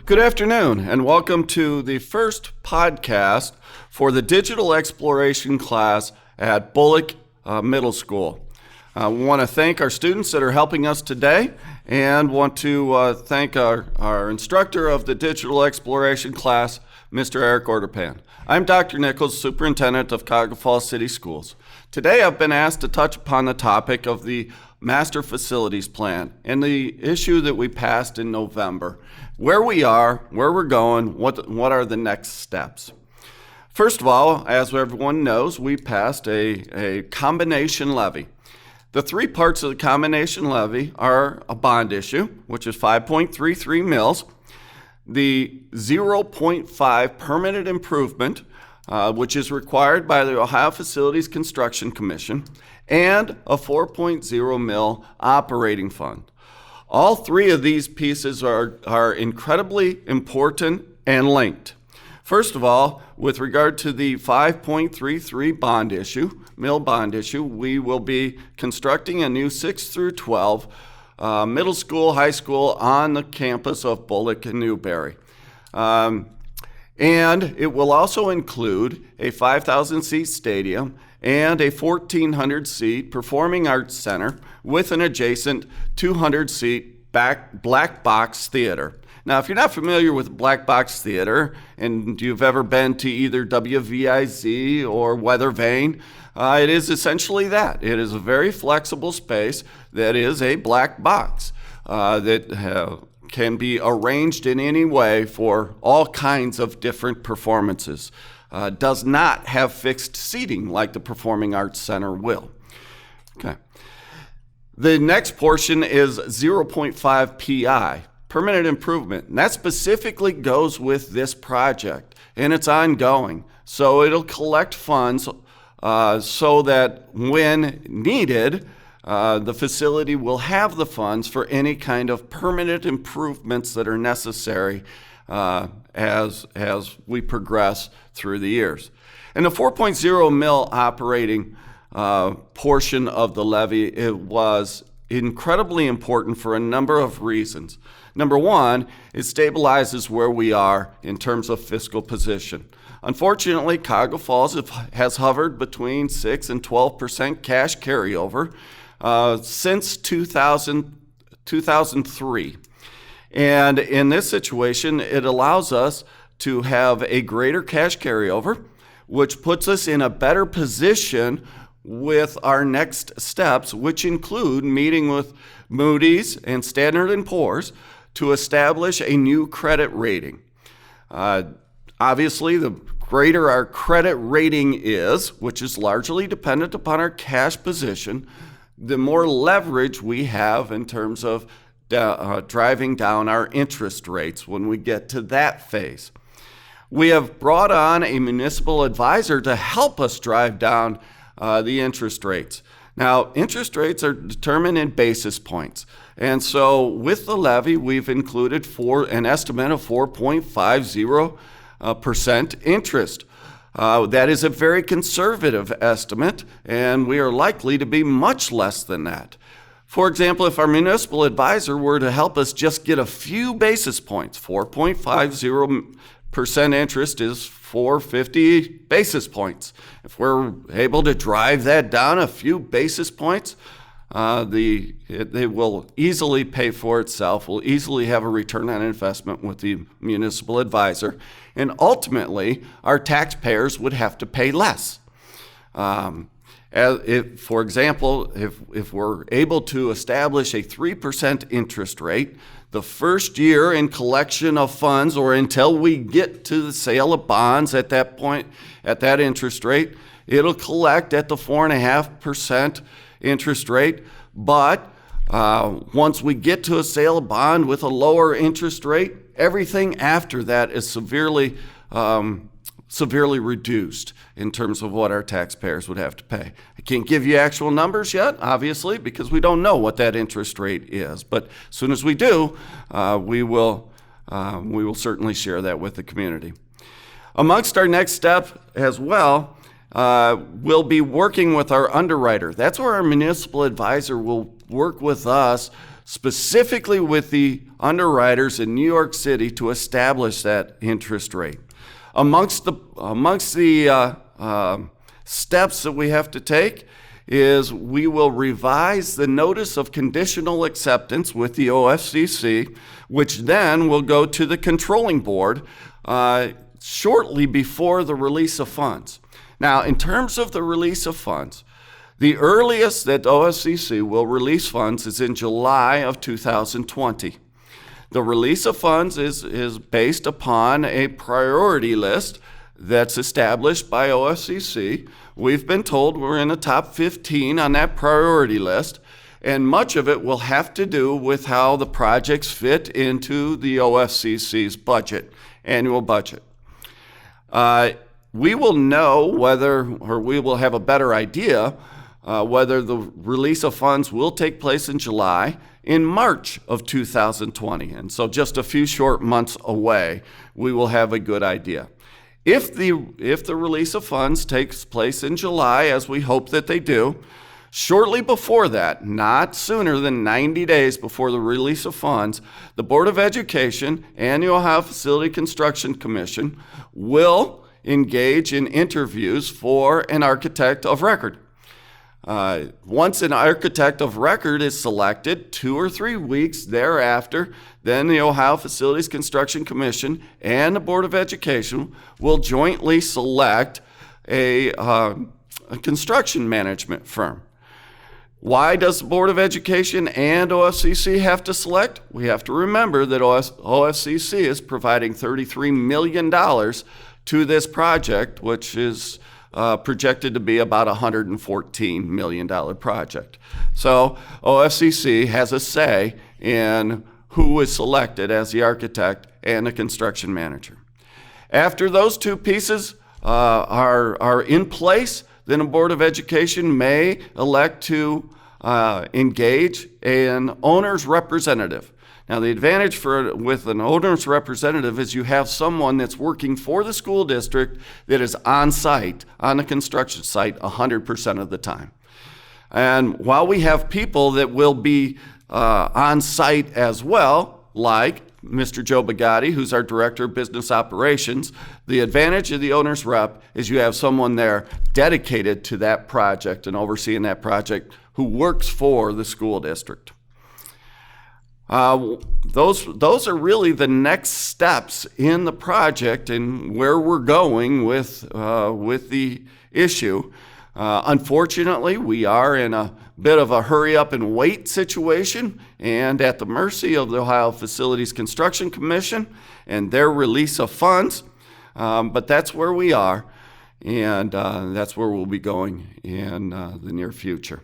Good afternoon, and welcome to the first podcast for the digital exploration class at Bullock Middle School. We want to thank our students that are helping us today and want to thank our instructor of the digital exploration class, Mr. Eric Orderpan. I'm Dr. Nichols, Superintendent of Cuyahoga Falls City Schools. Today I've been asked to touch upon the topic of the Master Facilities Plan and the issue that we passed in November. Where we are, where we're going, what are the next steps. First of all, as everyone knows, we passed a combination levy. The three parts of the combination levy are a bond issue, which is 5.33 mils, the 0.5 permanent improvement, which is required by the Ohio Facilities Construction Commission, and a 4.0 mil operating fund. All three of these pieces are incredibly important and linked. First of all, with regard to the 5.33 mil bond issue, we will be constructing a new 6 through 12 middle school, high school on the campus of Bullock and Newberry. And it will also include a 5,000-seat stadium and a 1,400-seat performing arts center with an adjacent 200-seat black box theater. Now, if you're not familiar with black box theater and you've ever been to either WVIZ or Weather Vane, it is essentially that. It is a very flexible space that is a black box that can be arranged in any way for all kinds of different performances. Does not have fixed seating like the Performing Arts Center will. Okay. The next portion is 0.5 PI, permanent improvement. And that specifically goes with this project, and it's ongoing. So it'll collect funds so that when needed, the facility will have the funds for any kind of permanent improvements that are necessary as we progress through the years. And the 4.0 mil operating portion of the levy, it was incredibly important for a number of reasons. Number one, it stabilizes where we are in terms of fiscal position. Unfortunately, Cuyahoga Falls has hovered between 6 and 12% cash carryover since 2003. And in this situation, it allows us to have a greater cash carryover, which puts us in a better position with our next steps, which include meeting with Moody's and Standard & Poor's to establish a new credit rating. Obviously, the greater our credit rating is, which is largely dependent upon our cash position, the more leverage we have in terms of driving down our interest rates when we get to that phase. We have brought on a municipal advisor to help us drive down the interest rates. Now, interest rates are determined in basis points. And so with the levy, we've included an estimate of 4.50% interest. That is a very conservative estimate, and we are likely to be much less than that. For example, if our municipal advisor were to help us just get a few basis points, 4.50% interest is 450 basis points. If we're able to drive that down a few basis points, it will easily pay for itself. We'll easily have a return on investment with the municipal advisor, and ultimately, our taxpayers would have to pay less. For example, if we're able to establish a 3% interest rate, the first year in collection of funds or until we get to the sale of bonds at that point, at that interest rate, it'll collect at the 4.5% interest rate. But once we get to a sale of bond with a lower interest rate, everything after that is severely reduced in terms of what our taxpayers would have to pay. I can't give you actual numbers yet, obviously, because we don't know what that interest rate is. But as soon as we do, we will certainly share that with the community. Amongst our next step as well, we'll be working with our underwriter. That's where our municipal advisor will work with us specifically with the underwriters in New York City to establish that interest rate. Amongst the steps that we have to take is we will revise the notice of conditional acceptance with the OFCC, which then will go to the controlling board shortly before the release of funds. Now, in terms of the release of funds, the earliest that OFCC will release funds is in July of 2020. The release of funds is based upon a priority list that's established by OFCC. We've been told we're in the top 15 on that priority list, and much of it will have to do with how the projects fit into the OFCC's annual budget. We will know we will have a better idea whether the release of funds will take place in July, in March of 2020. And so just a few short months away, we will have a good idea. If the release of funds takes place in July, as we hope that they do, shortly before that, not sooner than 90 days before the release of funds, the Board of Education and the Ohio Facility Construction Commission will engage in interviews for an architect of record. Once an architect of record is selected, 2 or 3 weeks thereafter, then the Ohio Facilities Construction Commission and the Board of Education will jointly select a construction management firm. Why does the Board of Education and OFCC have to select? We have to remember that OFCC is providing $33 million to this project, which is projected to be about a $114 million project. So OFCC has a say in who is selected as the architect and the construction manager. After those two pieces are in place, then a Board of Education may elect to engage an owner's representative. Now, the advantage with an owner's representative is you have someone that's working for the school district that is on site, on the construction site, 100% of the time. And while we have people that will be on site as well, like Mr. Joe Bugatti, who's our Director of Business Operations, the advantage of the owner's rep is you have someone there dedicated to that project and overseeing that project who works for the school district. Those are really the next steps in the project and where we're going with the issue. Unfortunately, we are in a bit of a hurry up and wait situation and at the mercy of the Ohio Facilities Construction Commission and their release of funds. But that's where we are, and that's where we'll be going in the near future.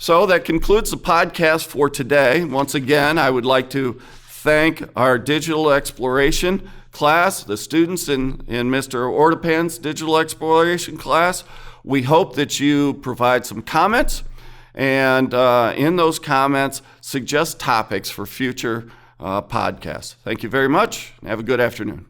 So that concludes the podcast for today. Once again, I would like to thank our digital exploration class, the students in Mr. Ortepan's digital exploration class. We hope that you provide some comments, and in those comments, suggest topics for future podcasts. Thank you very much, and have a good afternoon.